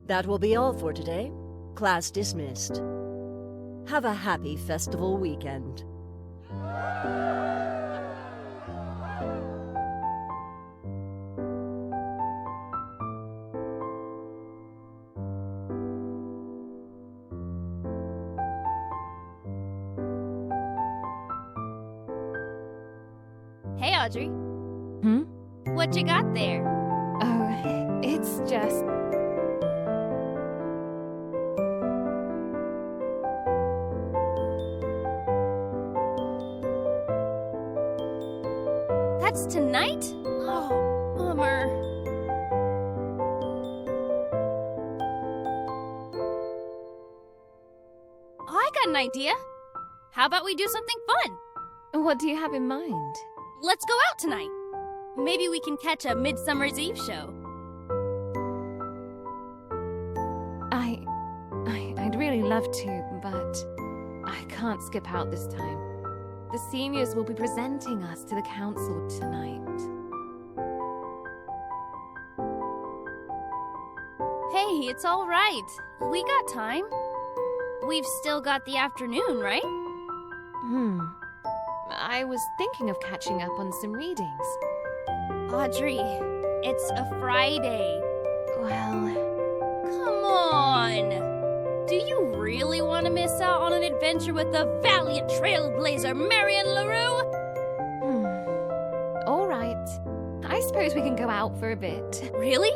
That will be all for today. Class dismissed. Have a happy festival weekend. Hey, Audrey. Hmm? What you got there? Oh, it's just... That's tonight? Oh, bummer. Oh, I got an idea. How about we do something fun? What do you have in mind? Let's go out tonight. Maybe we can catch a Midsummer's Eve show. I'd really love to, but I can't skip out this time. The seniors will be presenting us to the council tonight. Hey, it's all right. We got time. We've still got the afternoon, right? I was thinking of catching up on some readings. Audrey, it's a Friday. Well... Come on! Do you really want to miss out on an adventure with the valiant trailblazer Marion LaRue? All right. I suppose we can go out for a bit. Really?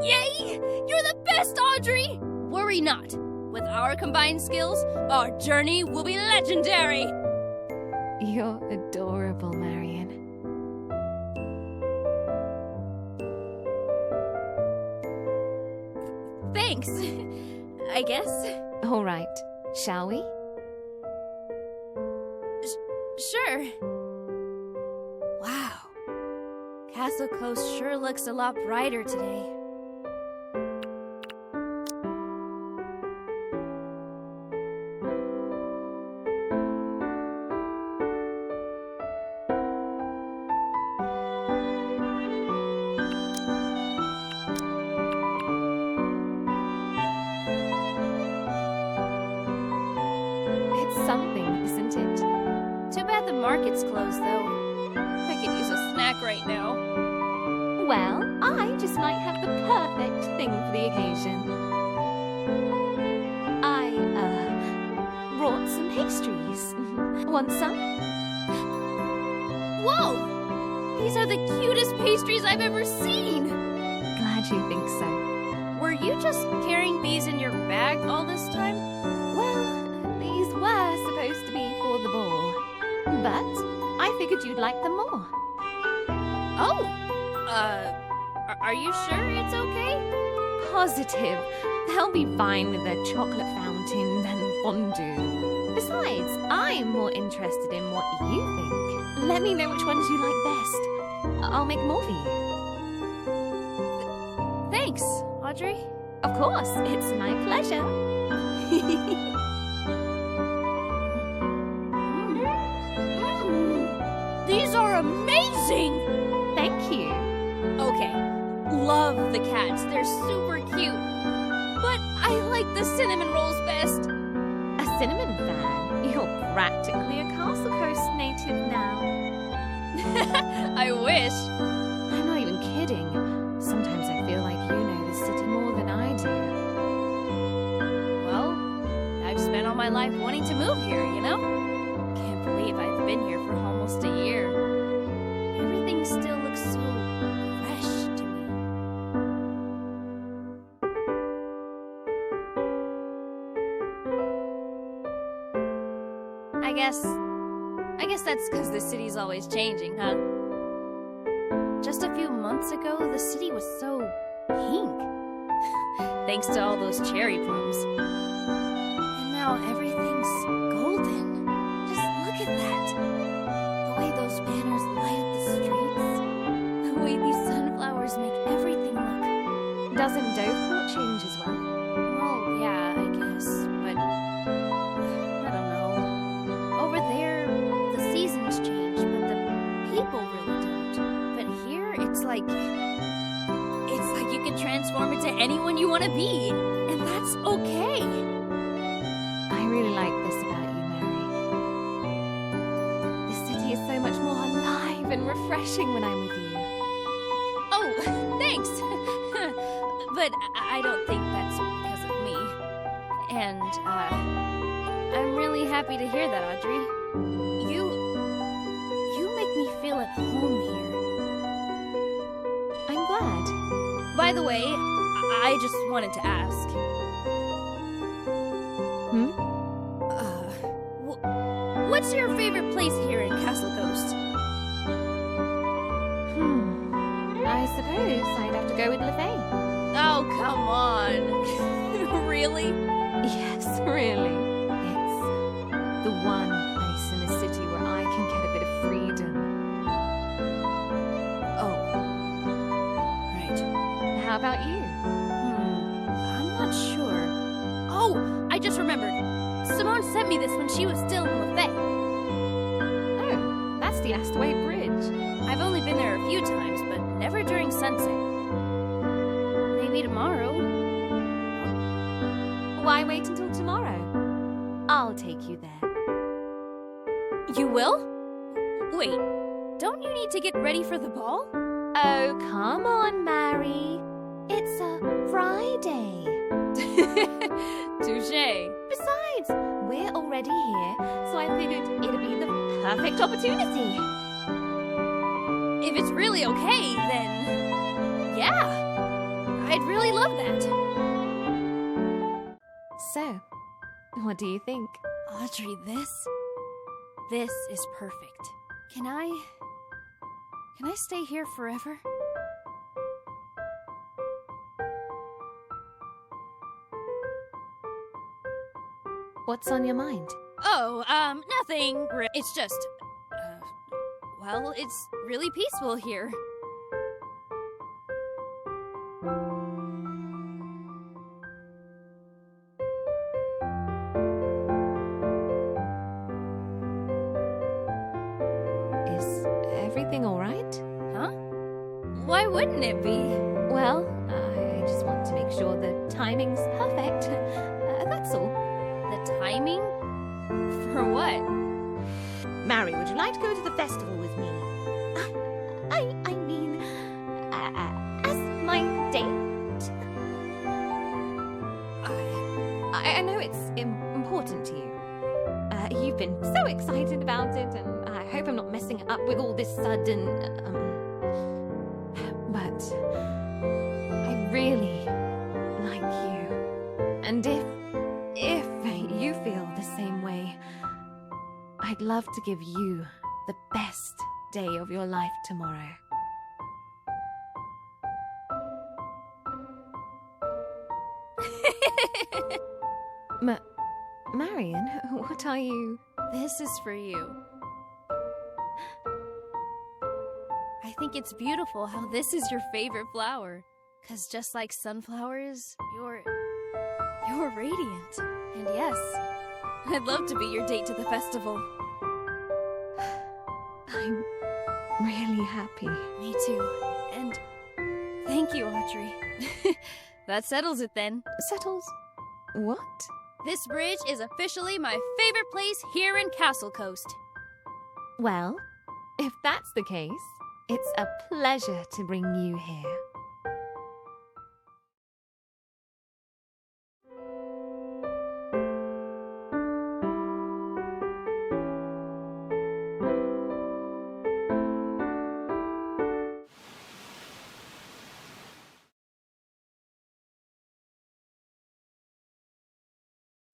Yay! You're the best, Audrey! Worry not. With our combined skills, our journey will be legendary! You're adorable, Marion. Thanks, I guess. All right. Shall we? Sure. Wow. Castle Coast sure looks a lot brighter today. Something, isn't it? Too bad the market's closed, though. I could use a snack right now. Well, I just might have the perfect thing for the occasion. I, brought some pastries. Want some? Whoa! These are the cutest pastries I've ever seen! Glad you think so. Were you just carrying these in your bag all this time? Well, these were supposed to be for the ball, but I figured you'd like them more. Oh! Are you sure it's okay? Positive. They'll be fine with their chocolate fountain and fondue. Besides, I'm more interested in what you think. Let me know which ones you like best. I'll make more for you. Thanks, Audrey. Of course, it's my pleasure. These are amazing! Thank you. Okay, love the cats. They're super cute. But I like the cinnamon rolls best. A cinnamon fan? You're practically a Castle Coast native now. I wish. I'm not even kidding. Sometimes I feel like you know the city more than I do. Well, I've spent all my life wanting to move here, you know? Can't believe I've been here for almost a year. Everything still looks so fresh to me. I guess that's because the city's always changing, huh? Just a few months ago, the city was so pink. Thanks to all those cherry plums. And now everything's golden. Just look at that. The way those banners light up the streets. The way these sunflowers make everything look... Doesn't Doveport change as well? Well, yeah, I guess. But... I don't know. Over there, the seasons change, but the people really don't. But here, it's like you can can transform into anyone you want to be, and that's okay. I really like this about you, Mary. This city is so much more alive and refreshing when I'm with you. Oh, thanks. But I don't think that's because of me. And, I'm really happy to hear that, Audrey. You make me feel at home here. I'm glad. By the way, I just wanted to ask. What's your favorite place here in Castle Ghost? I suppose I'd have to go with LeFay. Oh, come on. Really? Yes, really. It's the one place in the city where I can get a bit of freedom. Oh. Right. How about you? I'm not sure. Oh, I just remembered. Simone sent me this when she was still in LeFay. Oh, that's the Astaway Bridge. I've only been there a few times, but never during sunset. Maybe tomorrow. Why wait until tomorrow? I'll take you there. You will? Wait, don't you need to get ready for the ball? Oh, come on, Mary. It's a Friday. Touché. Besides, we're already here, so I figured it'd be the perfect opportunity. If it's really okay, then... yeah. I'd really love that. So, what do you think? Audrey, this is perfect. Can I stay here forever? What's on your mind? Oh, nothing. It's just, well, it's really peaceful here. Is everything all right? Huh? Why wouldn't it be? Well, I just want to make sure the timing's perfect. That's all. The timing? For what? Mary, would you like to go to the festival with me? I mean, as my date? I know it's important to you. You've been so excited about it, and I hope I'm not messing it up with all this sudden, but I really like you. And if you feel the same way, I'd love to give you the best day of your life tomorrow. Marion, what are you... This is for you. I think it's beautiful how this is your favorite flower. 'Cause just like sunflowers, you're radiant. And yes, I'd love to be your date to the festival. I'm really happy. Me too. And thank you, Audrey. That settles it then. Settles? What? This bridge is officially my favorite place here in Castle Coast. Well, if that's the case, it's a pleasure to bring you here.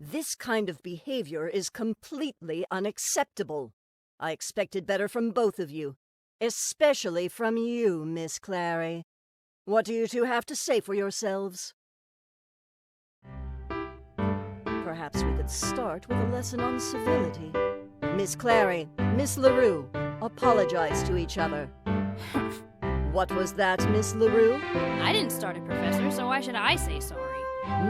This kind of behavior is completely unacceptable. I expected better from both of you, especially from you, Miss Clary. What do you two have to say for yourselves? Perhaps we could start with a lesson on civility. Miss Clary, Miss LaRue, apologize to each other. What was that, Miss LaRue? I didn't start it, Professor, so why should I say sorry?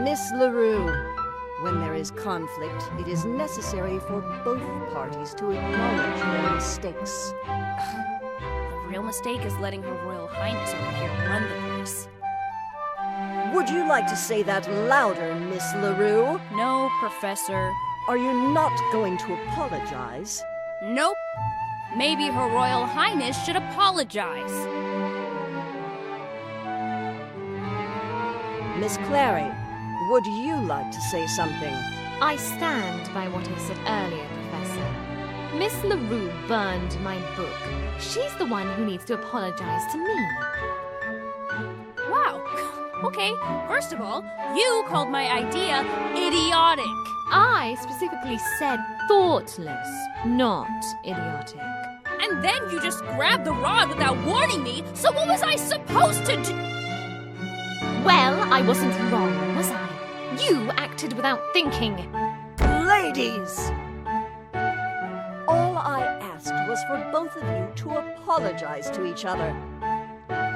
Miss LaRue, when there is conflict, it is necessary for both parties to acknowledge their mistakes. The real mistake is letting Her Royal Highness over here run the place. Would you like to say that louder, Miss LaRue? No, Professor. Are you not going to apologize? Nope. Maybe Her Royal Highness should apologize. Miss Clary, would you like to say something? I stand by what I said earlier, Professor. Miss LaRue burned my book. She's the one who needs to apologize to me. Wow. Okay, first of all, you called my idea idiotic. I specifically said thoughtless, not idiotic. And then you just grabbed the rod without warning me, so what was I supposed to do? Well, I wasn't wrong, was I? You acted without thinking. Ladies! All I asked was for both of you to apologize to each other.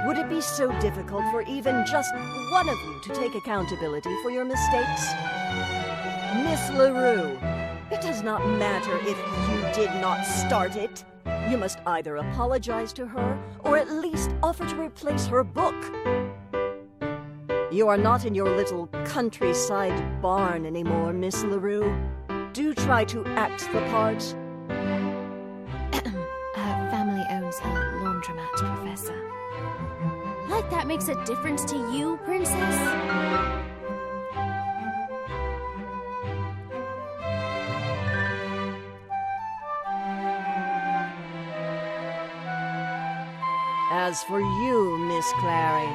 Would it be so difficult for even just one of you to take accountability for your mistakes? Miss LaRue, it does not matter if you did not start it. You must either apologize to her or at least offer to replace her book. You are not in your little countryside barn anymore, Miss LaRue. Do try to act the part. Her family owns her laundromat, Professor. Like that makes a difference to you, Princess? As for you, Miss Clary,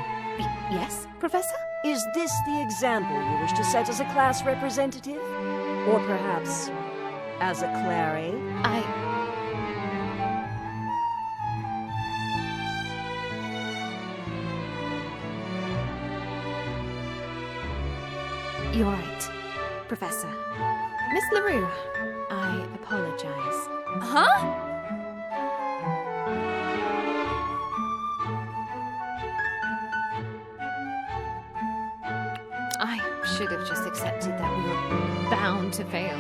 Yes, Professor? is this the example you wish to set as a class representative? Or perhaps as a Clary? You're right, Professor. Miss LaRue, I apologize. Huh? I should have just accepted that we were bound to fail.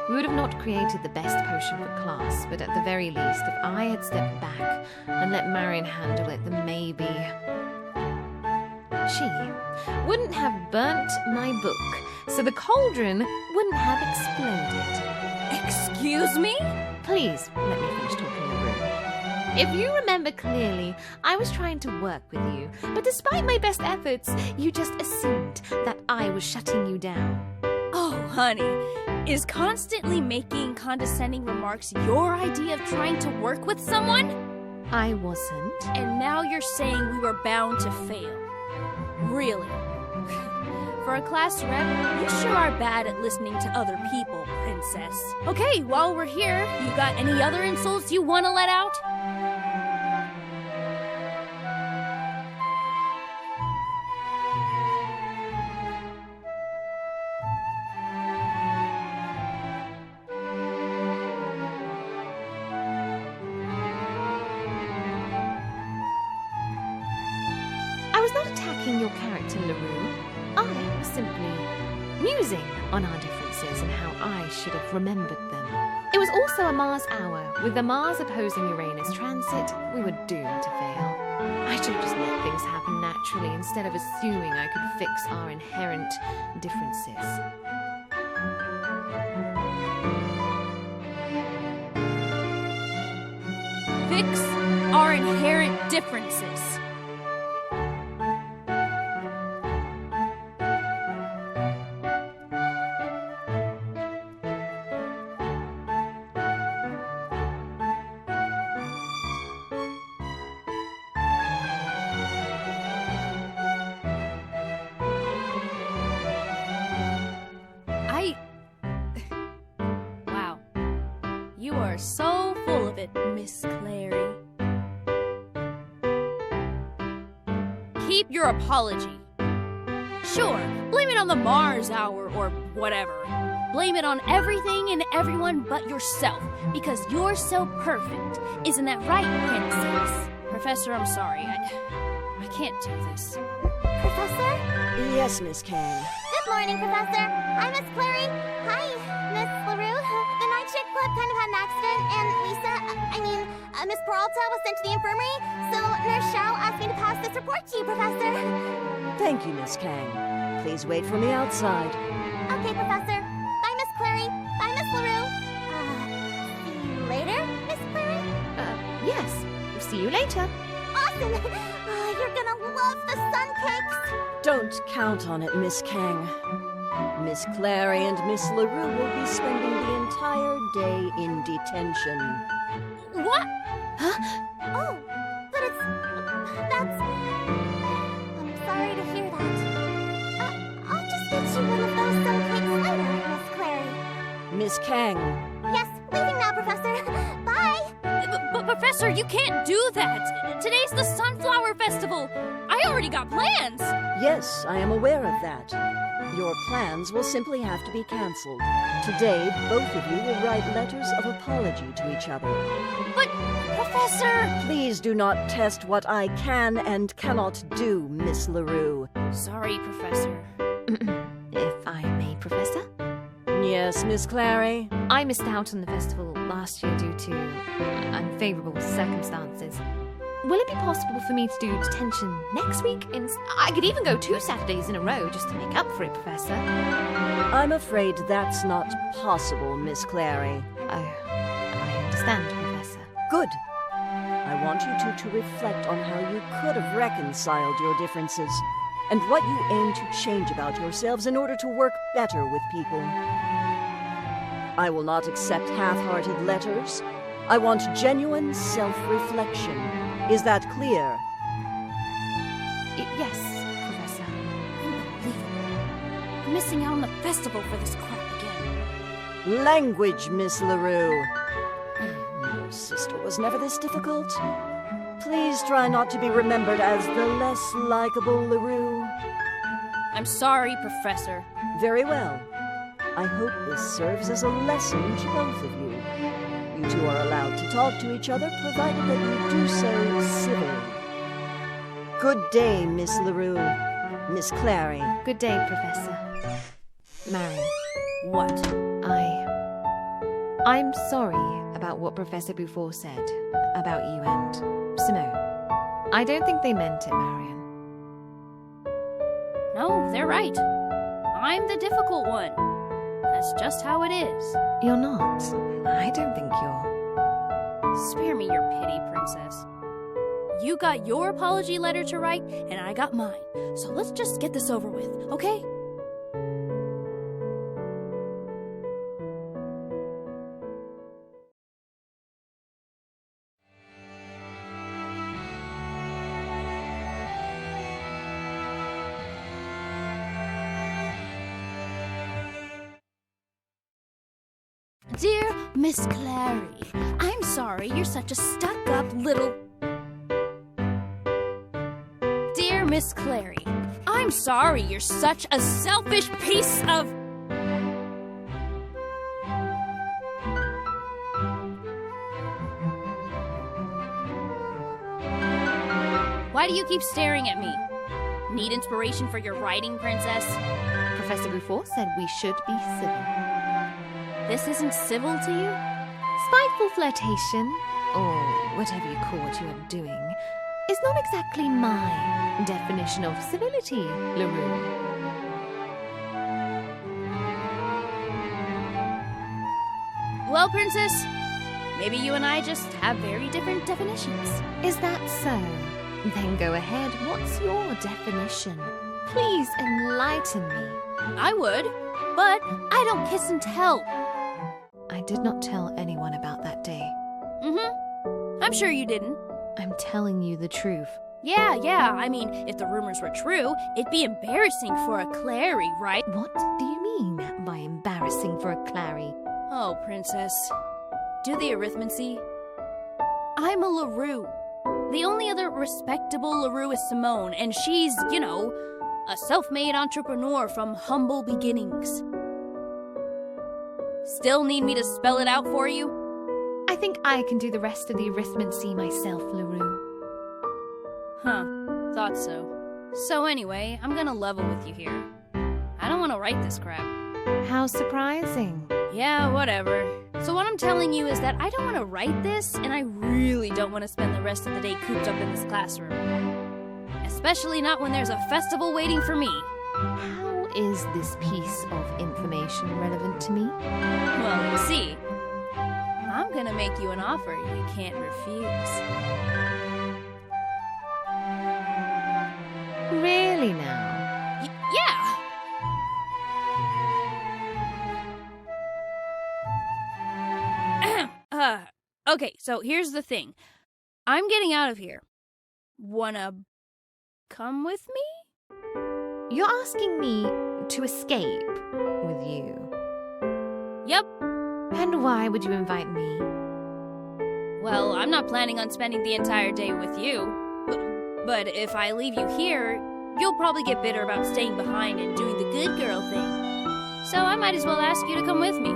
We would have not created the best potion for class, but at the very least, if I had stepped back and let Marion handle it, then maybe she wouldn't have burnt my book, so the cauldron wouldn't have exploded. Excuse me? Please, let me finish talking in the room. If you remember clearly, I was trying to work with you, but despite my best efforts, you just assumed that I was shutting you down. Oh, honey, is constantly making condescending remarks your idea of trying to work with someone? I wasn't. And now you're saying we were bound to fail. Really? For a class rep, you sure are bad at listening to other people, Princess. Okay, while we're here, you got any other insults you want to let out? I was not attacking your character, LaRue. I was simply musing on our differences and how I should have remembered them. It was also a Mars hour. With the Mars opposing Uranus transit, we were doomed to fail. I should have just let things happen naturally instead of assuming I could fix our inherent differences. Fix our inherent differences. Wow. You are so full of it, Miss Clary. Keep your apology. Sure, blame it on the Mars hour or whatever. Blame it on everything and everyone but yourself, because you're so perfect. Isn't that right, Princess? Professor, I'm sorry. I can't do this. Professor? Yes, Miss Kane. Good morning, Professor. Hi, Miss Clary. Hi, Miss LaRue. The night shift club I've kind of had an accident, and Miss Peralta was sent to the infirmary, so Nurse Shao asked me to pass this report to you, Professor. Thank you, Miss Kang. Please wait for me outside. Okay, Professor. Bye, Miss Clary. Bye, Miss LaRue. See you later, Miss Clary? Yes. See you later. Awesome! You're gonna love the sun cakes. Don't count on it, Miss Kang. Miss Clary and Miss LaRue will be spending the entire day in detention. What? Oh, but that's... I'm sorry to hear that. I'll just get you one of those sun cakes later, Miss Clary. Miss Kang, Yes, leaving now, Professor. Bye! But Professor, you can't do that. Today's the Sunflower Festival. I already got plans. yes, I am aware of that. Your plans will simply have to be cancelled. Today, both of you will write letters of apology to each other. But, Professor... Please do not test what I can and cannot do, Miss LaRue. Sorry, Professor. If I may, Professor. Yes, Miss Clary? I missed out on the festival last year due to unfavorable circumstances. Will it be possible for me to do detention next week? I could even go 2 Saturdays in a row just to make up for it, Professor. I'm afraid that's not possible, Miss Clary. Oh, I understand, Professor. Good. I want you two to reflect on how you could have reconciled your differences and what you aim to change about yourselves in order to work better with people. I will not accept half-hearted letters. I want genuine self-reflection. Is that clear? Yes, Professor. Unbelievable. I'm missing out on the festival for this crap again. Language, Miss LaRue. Your sister was never this difficult. Please try not to be remembered as the less likable LaRue. I'm sorry, Professor. Very well. I hope this serves as a lesson to both of you. You two are allowed to talk to each other, provided that you do so civilly. Good day, Miss LaRue. Miss Clary. Good day, Professor. Marion, What? I'm sorry about what Professor Boufour said about you and Simone. I don't think they meant it, Marion. No, they're right. I'm the difficult one. That's just how it is. You're not. I don't think you're. Spare me your pity, Princess. You got your apology letter to write, and I got mine. So let's just get this over with, okay? Dear Miss Clary, I'm sorry you're such a stuck-up little... Dear Miss Clary, I'm sorry you're such a selfish piece of... Why do you keep staring at me? Need inspiration for your writing, Princess? Professor Boufour said we should be civil. This isn't civil to you? Spiteful flirtation, or whatever you call what you are doing, is not exactly my definition of civility, LaRue. Well, Princess, maybe you and I just have very different definitions. Is that so? Then go ahead. What's your definition? Please enlighten me. I would, but I don't kiss and tell. I did not tell anyone about that day. I'm sure you didn't. I'm telling you the truth. Yeah. I mean, if the rumors were true, it'd be embarrassing for a Clary, right? What do you mean by embarrassing for a Clary? Oh, Princess. Do the arithmancy. I'm a LaRue. The only other respectable LaRue is Simone, and she's, a self-made entrepreneur from humble beginnings. Still need me to spell it out for you? I think I can do the rest of the arithmancy myself, LaRue. Huh, thought so. So anyway, I'm gonna level with you here. I don't want to write this crap. How surprising. Yeah, whatever. So what I'm telling you is that I don't want to write this, and I really don't want to spend the rest of the day cooped up in this classroom. Especially not when there's a festival waiting for me. How is this piece of information relevant to me? Well, you see, I'm gonna make you an offer you can't refuse. Really now? Yeah! Okay, so here's the thing. I'm getting out of here. Wanna come with me? You're asking me to escape with you. Yep. And why would you invite me? Well, I'm not planning on spending the entire day with you. But if I leave you here, you'll probably get bitter about staying behind and doing the good girl thing. So I might as well ask you to come with me.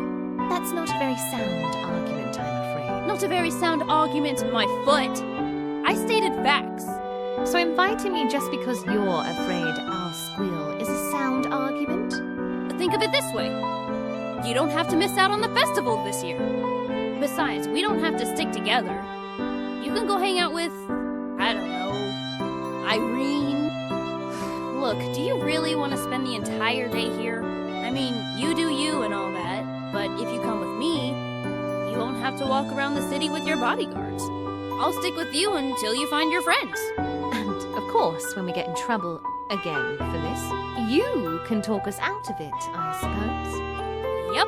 That's not a very sound argument, I'm afraid. Not a very sound argument, my foot. I stated facts. So inviting me just because you're afraid I'll squeal is a sound argument? Think of it this way. You don't have to miss out on the festival this year. Besides, we don't have to stick together. You can go hang out with, I don't know, Irene. Look, do you really want to spend the entire day here? I mean, you do you and all that, but if you come with me, you won't have to walk around the city with your bodyguards. I'll stick with you until you find your friends. And, of course, when we get in trouble again for this, you can talk us out of it, I suppose. Yep,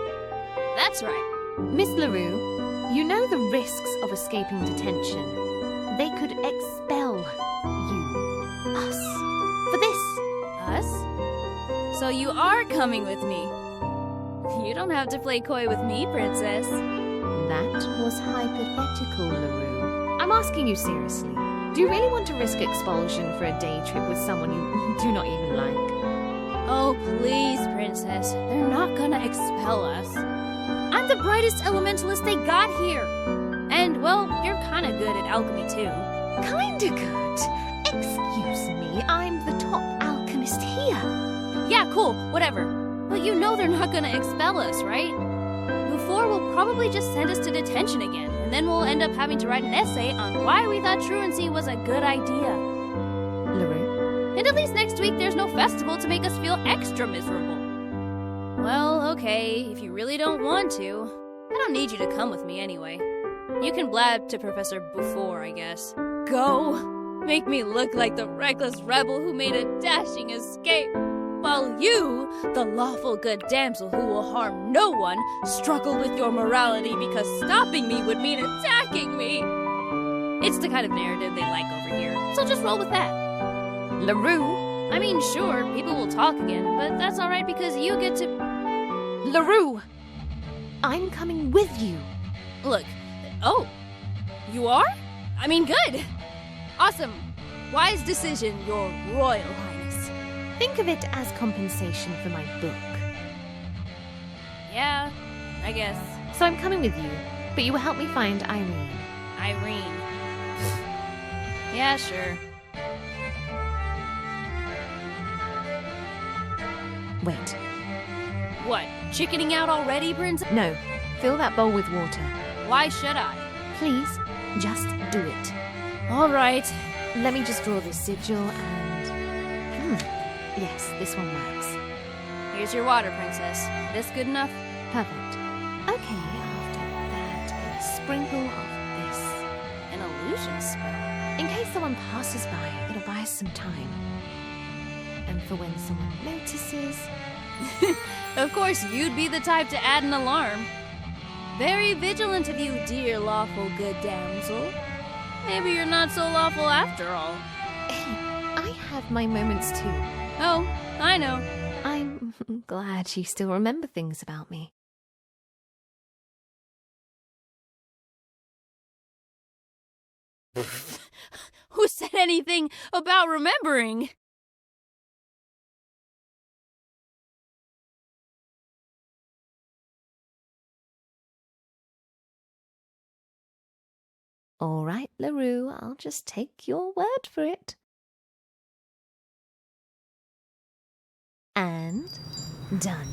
that's right. Miss LaRue, you know the risks of escaping detention. They could expel you, us, for this. Us? So you are coming with me. You don't have to play coy with me, princess. That was hypothetical, LaRue. I'm asking you seriously. Do you really want to risk expulsion for a day trip with someone you do not even like? Oh, please, princess. They're not gonna expel us. I'm the brightest elementalist they got here. And, well, you're kinda good at alchemy, too. Kinda good? Excuse me, I'm the top alchemist here. Yeah, cool, whatever. But you know they're not gonna expel us, right? Before, we'll probably just send us to detention again, and then we'll end up having to write an essay on why we thought truancy was a good idea. LaRue? And at least next week there's no festival to make us feel extra miserable. Well, okay, if you really don't want to. I don't need you to come with me anyway. You can blab to Professor Buffour, I guess. Go! Make me look like the reckless rebel who made a dashing escape. While you, the lawful good damsel who will harm no one, struggle with your morality because stopping me would mean attacking me. It's the kind of narrative they like over here, so just roll with that. LaRue? I mean, sure, people will talk again, but that's alright because you get to... LaRue! I'm coming with you. Look, oh, you are? I mean, good. Awesome. Wise decision, your royal highness. Think of it as compensation for my book. Yeah, I guess. So I'm coming with you, but you will help me find Irene. Irene. Yeah, sure. Wait. What, chickening out already, Prince? No. Fill that bowl with water. Why should I? Please, just do it. All right. Let me just draw this sigil and... Yes, this one works. Here's your water, Princess. This good enough? Perfect. Okay, after that, a sprinkle of this. An illusion spell. In case someone passes by, it'll buy us some time. And for when someone notices... Of course, you'd be the type to add an alarm. Very vigilant of you, dear lawful good damsel. Maybe you're not so lawful after all. I have my moments too. Oh, I know. I'm glad you still remember things about me. Who said anything about remembering? All right, LaRue, I'll just take your word for it. And done.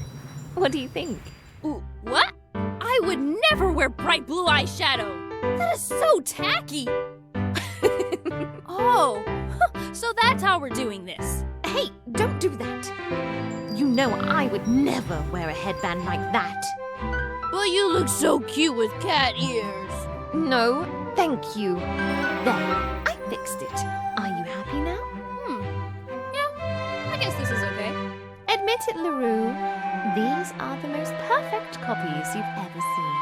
What do you think? Ooh, what? I I would never wear bright blue eyeshadow. That is so tacky. Oh, so that's how we're doing this. Hey, don't do that. You know I would never wear a headband like that. Well, you look so cute with cat ears. No, thank you. There, I fixed it. Are you happy now? Yeah, I guess this is okay. Admit it, LaRue. These are the most perfect copies you've ever seen.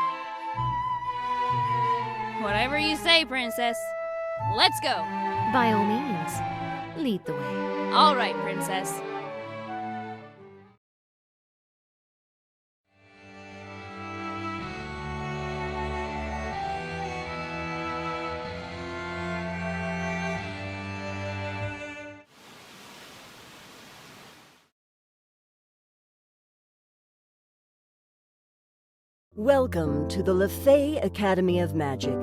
Whatever you say, Princess. Let's go. By all means, lead the way. All right, Princess. Welcome to the LeFay Academy of Magic.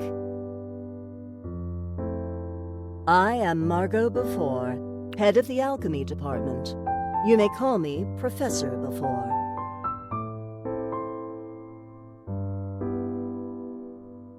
I am Margot Beaufort, head of the Alchemy Department. You may call me Professor Beaufort.